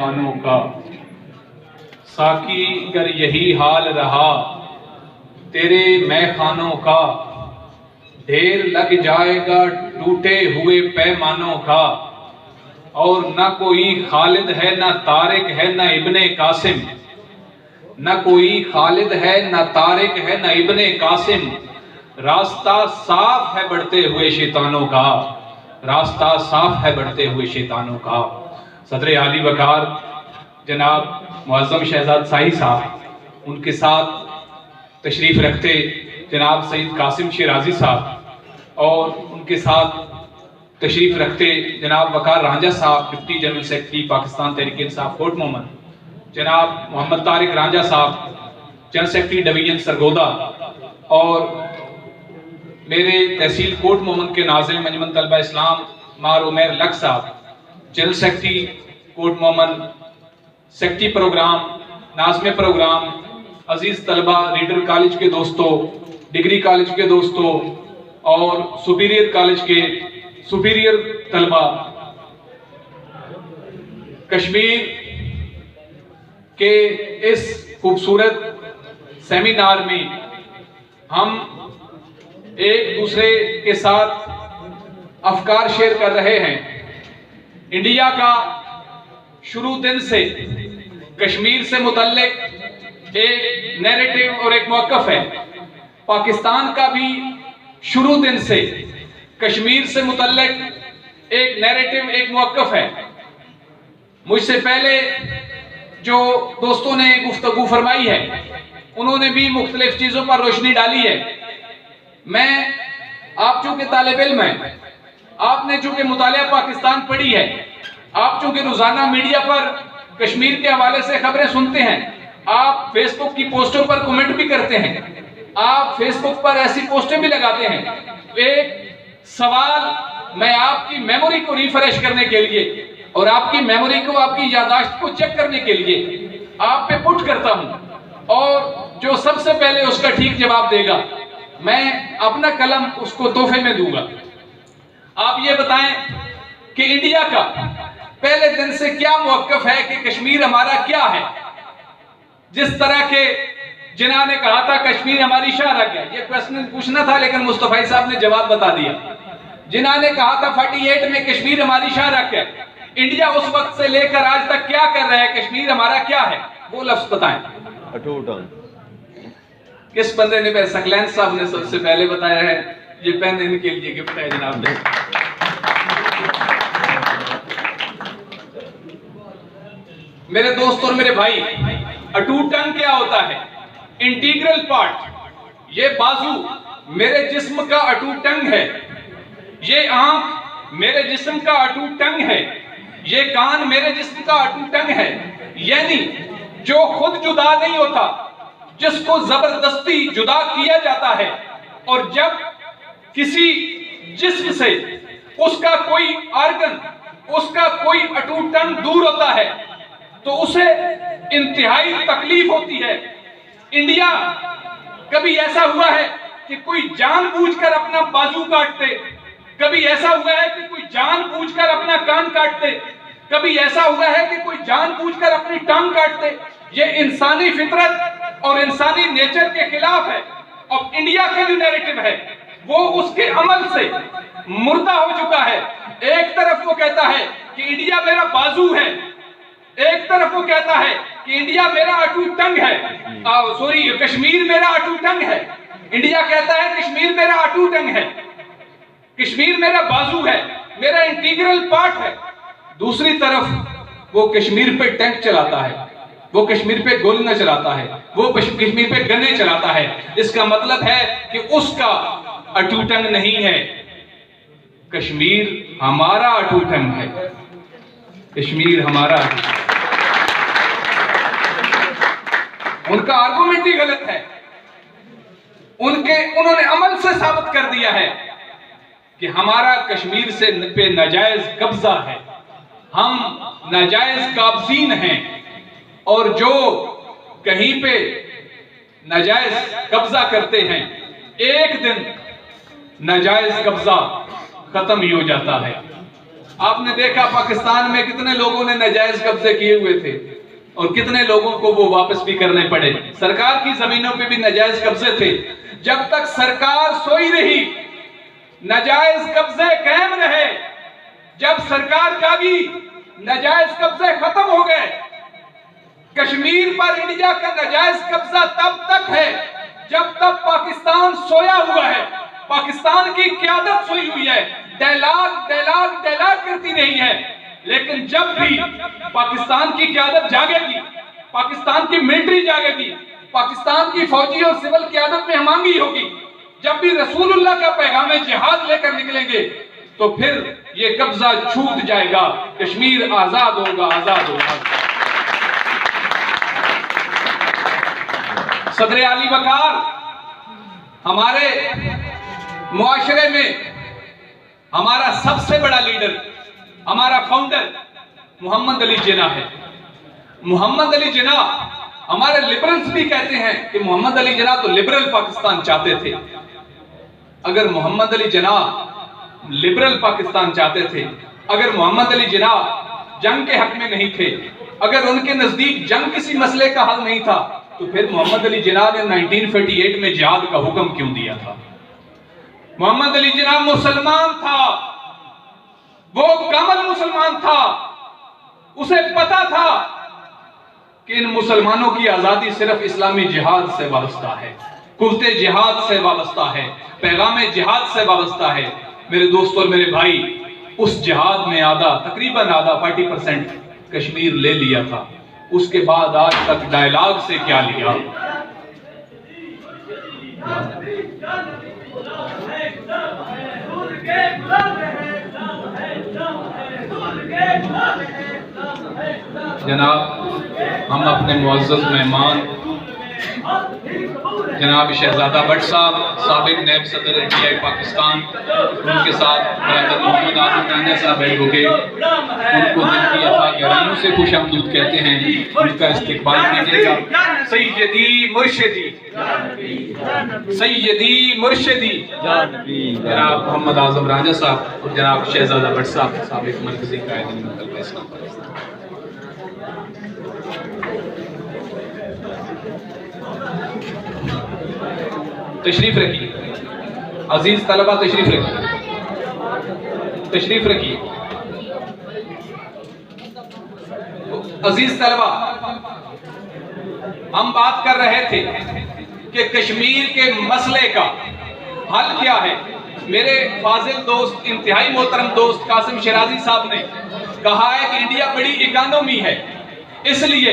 खानों का। साकी अगर यही हाल रहा तेरे मैं खानों का, ढेर लग जाएगा टूटे हुए पैमानों का। और न कोई खालिद है न तारिक है न इब्ने कासिम, न कोई खालिद है न तारिक है न इब्ने कासिम। रास्ता साफ है बढ़ते हुए शैतानों का, रास्ता साफ है बढ़ते हुए शैतानों का। सदर आली वकार जनाब मुअज़्ज़म शहजाद साही साहब, उनके साथ तशरीफ रखते जनाब सईद कासिम शिराजी साहब, और उनके साथ तशरीफ रखते जनाब वकार रांझा साहब, deputy general secretary Pakistan Tehreek Insaf coat Mohammad, जनाब मोहम्मद तारिक रांझा साहब जनरल सेक्रेटरी डिवीजन सरगोदा, और मेरे तहसील कोट मोहम्मद के नाज़िम मंजमन तलबा इस्लाम मार उमैर लक साहब, जनरल सेक्रेटरी कोट मोहम्मद, सेक्रेटरी प्रोग्राम, नाज़िम प्रोग्राम, अजीज तलबा, रीडर कॉलेज के दोस्तों, डिग्री कॉलेज के दोस्तों और सुपीरियर कॉलेज के सुपीरियर तलबा, कश्मीर के इस खूबसूरत सेमिनार में हम एक दूसरे के साथ अफकार शेयर कर रहे हैं। इंडिया का शुरू दिन से कश्मीर से मुतल्लिक एक नैरेटिव और एक मौक़िफ़ है। पाकिस्तान का भी शुरू दिन से कश्मीर से मुतल्लिक एक नैरेटिव, एक मौक़िफ़ है। मुझसे पहले जो दोस्तों ने गुफ्तगू फरमाई है उन्होंने भी मुख्तलिफ चीज़ों पर रोशनी डाली है। मैं, आप चूंकि तालिब इल्म हैं, आपने चूंकि मुतालिया पाकिस्तान पढ़ी है, आप चूंकि रोजाना मीडिया पर कश्मीर के हवाले से खबरें सुनते हैं, आप फेसबुक की पोस्टों पर कमेंट भी करते हैं, आप फेसबुक पर ऐसी पोस्टें भी लगाते हैं। एक सवाल मैं आपकी मेमोरी को रिफ्रेश करने के लिए और आपकी मेमोरी को, आपकी यादाश्त को चेक करने के लिए आप पे पुट करता हूं, और जो सबसे पहले उसका ठीक जवाब देगा मैं अपना कलम उसको तोहफे में दूंगा। आप ये बताएं कि इंडिया का पहले दिन से क्या मौक़िफ़ है कि कश्मीर हमारा क्या है। जिस तरह के जिन्हों ने कहा था कश्मीर हमारी शाहरग है, ये क्वेश्चन पूछना था लेकिन मुस्तफाई साहब ने जवाब बता दिया। जिन्हों ने कहा था 48 में कश्मीर हमारी शाहरग है, इंडिया उस वक्त से लेकर आज तक क्या कर रहा है, कश्मीर हमारा क्या है, वो लफ्ज़ बताएं। किस बंदे ने, सकलैन साहब ने सबसे पहले बताया है। ये पेन इनके लिए गिफ्ट है जनाब। मेरे दोस्त और मेरे भाई, अटूट अंग क्या होता है? Integral part. ये बाजू मेरे जिस्म का अटूट अंग है, ये आंख मेरे जिस्म का अटूट अंग है, ये कान मेरे जिस्म का अटूट अंग है। यानी जो खुद जुदा नहीं होता, जिसको जबरदस्ती जुदा किया जाता है, और जब किसी जिस्म से उसका कोई आर्गन, उसका कोई अटूट अंग दूर होता है तो उसे इंतहाई तकलीफ होती है। इंडिया, कभी ऐसा हुआ है कि कोई जानबूझकर अपना बाजू काट दे, कभी ऐसा हुआ है कि कोई जानबूझकर अपना कान काट दे, कभी ऐसा हुआ है कि कोई जानबूझकर अपनी टांग काट दे। ये इंसानी फितरत और इंसानी नेचर के खिलाफ है। और इंडिया का जो नैरेटिव है वो उसके अमल से मुर्दा हो चुका है। एक तरफ वो कहता है कि इंडिया मेरा बाजू है, एक तरफ वो कहता है कि इंडिया मेरा अटूट अंग है, सॉरी कश्मीर मेरा अटूट अंग है। इंडिया कहता है कश्मीर मेरा अटूट अंग है, कश्मीर मेरा बाजू है, मेरा इंटीग्रल पार्ट है। दूसरी तरफ वो कश्मीर पे टैंक चलाता है, वो कश्मीर पे गोलियां चलाता है, वो कश्मीर पे गन्ने चलाता है। इसका मतलब है कि उसका अटूट अंग नहीं है, कश्मीर हमारा अटूट अंग है, कश्मीर हमारा। उनका आर्गुमेंट ही गलत है। उन्होंने अमल से साबित कर दिया है कि हमारा कश्मीर से पे नाजायज कब्जा है, हम नाजायज काबजीन हैं, और जो कहीं पे नाजायज कब्जा करते हैं एक दिन नाजायज कब्जा खत्म ही हो जाता है। आपने देखा पाकिस्तान में कितने लोगों ने नाजायज कब्जे किए हुए थे और कितने लोगों को वो वापस भी करने पड़े। सरकार की जमीनों पे भी नाजायज कब्जे थे। जब तक सरकार सोई रही, नाजायज कब्जे कायम रहे। जब सरकार जागी, नाजायज कब्जे खत्म हो गए। कश्मीर पर इंडिया का नाजायज कब्जा तब तक है जब तक पाकिस्तान सोया हुआ है, पाकिस्तान की क़यादत सोई हुई है, डायलॉग करती नहीं है। लेकिन जब भी पाकिस्तान की क़यादत जागेगी, पाकिस्तान की मिलिट्री जागेगी, पाकिस्तान की फौजी और सिविल क़यादत में हमांगी होगी, जब भी रसूलुल्लाह का पैगाम जिहाद लेकर निकलेंगे, तो फिर ये कब्जा छूट जाएगा, कश्मीर आजाद होगा, आजाद होगा। सदर आली वकार हमारे मुआशरे में हमारा सबसे बड़ा लीडर, हमारा फाउंडर मोहम्मद अली जिन्ना है। मोहम्मद अली जिन्ना, हमारे लिबरल्स भी कहते हैं कि मोहम्मद अली जिन्ना तो लिबरल पाकिस्तान चाहते थे। अगर मोहम्मद अली जिन्ना लिबरल पाकिस्तान चाहते थे, अगर मोहम्मद अली जिन्ना जंग के हक में नहीं थे, अगर उनके नजदीक जंग किसी मसले का हल नहीं था, तो फिर मोहम्मद अली जिन्ना ने 1948 में जिहाद का हुक्म क्यों दिया था? मोहम्मद अली जिन्ना मुसलमान था, वो कामल मुसलमान था। उसे पता था कि इन मुसलमानों की आजादी सिर्फ इस्लामी जिहाद से वाबस्ता है, कुर्ते जिहाद से वाबस्ता है, पैगाम जिहाद से वाबस्ता है। मेरे दोस्त और मेरे भाई, उस जिहाद में तकरीबन आधा 40% कश्मीर ले लिया था। उसके बाद आज तक डायलॉग से क्या लिया? जनाब, हम अपने मुअज़्ज़ज़ मेहमान जनाब शहजादा भट्ट साहब, साबिक नायब सदर इंडिया पाकिस्तान, उनके साथ ब्रदर मोहम्मद आज़म राना साहब एडवोकेट, उनको दिल की अथा गहराइयों से खुशामदीद कहते हैं। उनका इस्तकबाल कीजिएगा। सैयदी मुर्शिदी, सैयदी मुर्शिदी जनाब मोहम्मद आज़म राना साहब और जनाब शहजादा भट्ट साहब, साबिक मरकज़ी कायदीन मुतलबा इस्लाम। तशरीफ रखिए अजीज तलबा, तशरीफ रखिए, तशरीफ रखिए। अजीज तलबा, हम बात कर रहे थे कि कश्मीर के मसले का हल क्या है। मेरे फाजिल दोस्त, इंतहाई मोहतरम दोस्त कासिम शिराजी साहब ने कहा है कि इंडिया बड़ी इकोनॉमी है, इसलिए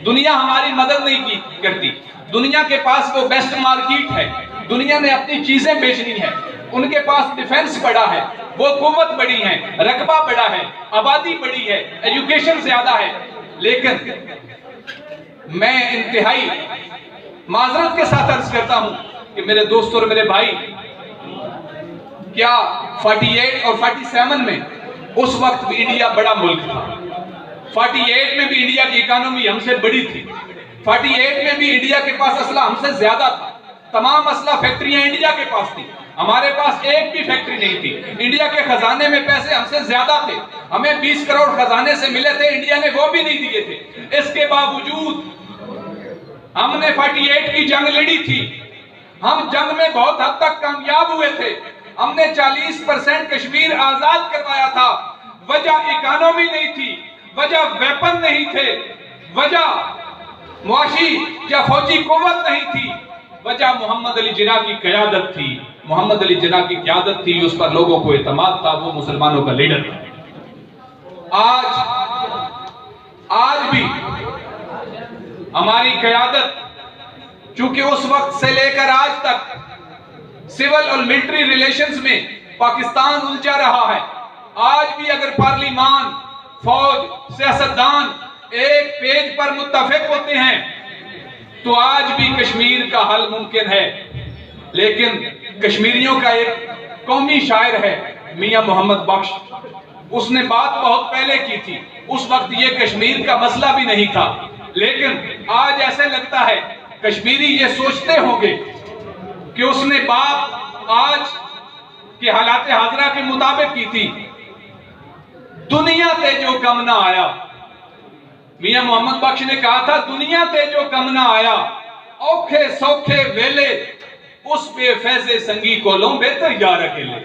दुनिया हमारी मदद नहीं करती। दुनिया के पास वो बेस्ट मार्केट है, दुनिया ने अपनी चीजें बेचनी है, उनके पास डिफेंस बड़ा है, वो कुव्वत बड़ी है, रकबा बड़ा है, आबादी बड़ी है, एजुकेशन ज्यादा है। लेकिन मैं इंतहाई माजरत के साथ अर्ज करता हूं कि मेरे दोस्तों और मेरे भाई, क्या 48 और 47 में उस वक्त भी इंडिया बड़ा मुल्क था। 48 में भी इंडिया की इकोनॉमी हमसे बड़ी थी। 48 में भी इंडिया के पास असला हमसे ज्यादा था। तमाम असला फैक्ट्रियां इंडिया के पास थी, हमारे पास एक भी फैक्ट्री नहीं थी। इंडिया के खजाने में पैसे हमसे ज्यादा थे, हमें 20 करोड़ खजाने से मिले थे, इंडिया ने वो भी नहीं दिए थे। इसके बावजूद हमने 48 की जंग लड़ी थी। हम जंग में बहुत हद तक कामयाब हुए थे। हमने 40% कश्मीर आजाद करवाया था। वजह इकोनॉमी नहीं थी, वजह वेपन नहीं थे, वजह मुआशी या फौजी कुव्वत नहीं थी, वजह मोहम्मद अली जिन्ना की क़यादत थी। मोहम्मद अली जिन्ना की क़यादत थी, उस पर लोगों को एतमाद था, वो मुसलमानों का लीडर था। आज भी हमारी क़यादत, चूंकि उस वक्त से लेकर आज तक सिविल और मिलिट्री रिलेशंस में पाकिस्तान उलझा रहा है। आज भी अगर पार्लिमान, फौज, सियासतदान एक पेज पर मुत्तफिक होते हैं तो आज भी कश्मीर का हल मुमकिन है। लेकिन कश्मीरियों का एक कौमी शायर है मियां मोहम्मद बख्श, उसने बात बहुत पहले की थी। उस वक्त ये कश्मीर का मसला भी नहीं था, लेकिन आज ऐसे लगता है कश्मीरी ये सोचते होंगे कि उसने बात आज के हालात हाजरा के मुताबिक की थी। दुनिया ते जो कम ना आया, मियां मोहम्मद बख्श ने कहा था, दुनिया ते जो कम ना आया, औखे सौखे वेले उस बेफैजे संगी को लो बेहतर यार अकेले।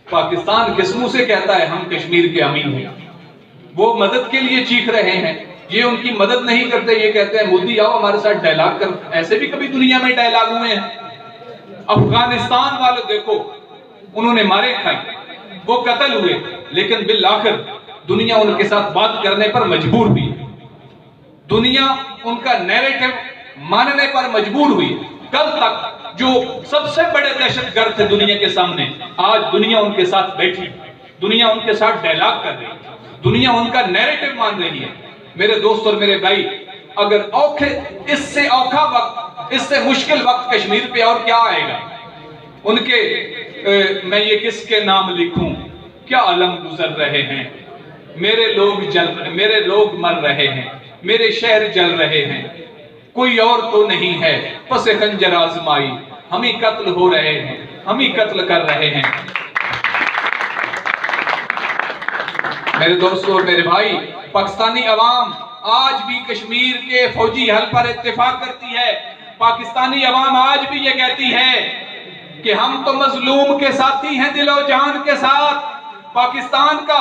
पाकिस्तान किस मुंह से कहता है हम कश्मीर के अमीन हैं? वो मदद के लिए चीख रहे हैं, ये उनकी मदद नहीं करते, ये कहते हैं मोदी आओ हमारे साथ डायलॉग कर। ऐसे भी कभी दुनिया में डायलॉग हुए हैं? अफगानिस्तान वाले देखो, उन्होंने मारे खाए, वो कत्ल हुए, लेकिन बिल आखिर दुनिया उनके साथ बात करने पर मजबूर हुई, दुनिया उनका नैरेटिव मानने पर मजबूर हुई। कल तक जो सबसे बड़े दहशतगर्द थे दुनिया के सामने, आज दुनिया उनके साथ बैठी, दुनिया उनके साथ डायलॉग कर रही है, दुनिया उनका नैरेटिव मान रही है। मेरे दोस्त और मेरे भाई, अगर औखे इससे औखा वक्त, इससे मुश्किल वक्त कश्मीर पे और क्या आएगा? उनके मैं ये किसके नाम लिखूं, क्या अलम गुजर रहे हैं, मेरे लोग मर रहे हैं, मेरे शहर जल रहे हैं, कोई और तो नहीं है, पसे खंजर आजमाई, हम ही कत्ल हो रहे हैं, हम ही कत्ल कर रहे हैं। मेरे दोस्तों और मेरे भाई, पाकिस्तानी अवाम आज भी कश्मीर के फौजी हल पर इत्तेफाक करती है। पाकिस्तानी अवाम आज भी ये कहती है कि हम तो मजलूम के साथी हैं, दिलो जान के साथ। पाकिस्तान का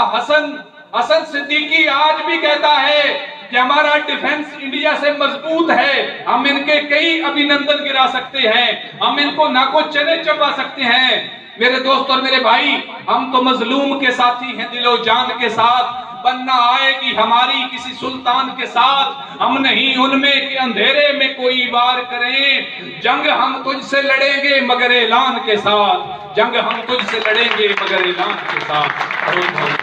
हसन सिद्दीकी आज भी कहता है कि हमारा डिफेंस इंडिया से मजबूत है, हम इनके कई अभिनंदन गिरा सकते हैं, हम इनको नाको चने चबा सकते हैं। मेरे दोस्त और मेरे भाई, हम तो मजलूम के साथी हैं, दिलो जान के साथ। बनना आएगी हमारी किसी सुल्तान के साथ, हम नहीं उनमें कि अंधेरे में कोई वार करें। जंग हम तुझसे लड़ेंगे मगर ऐलान के साथ, जंग हम तुझसे लड़ेंगे मगर ऐलान के साथ।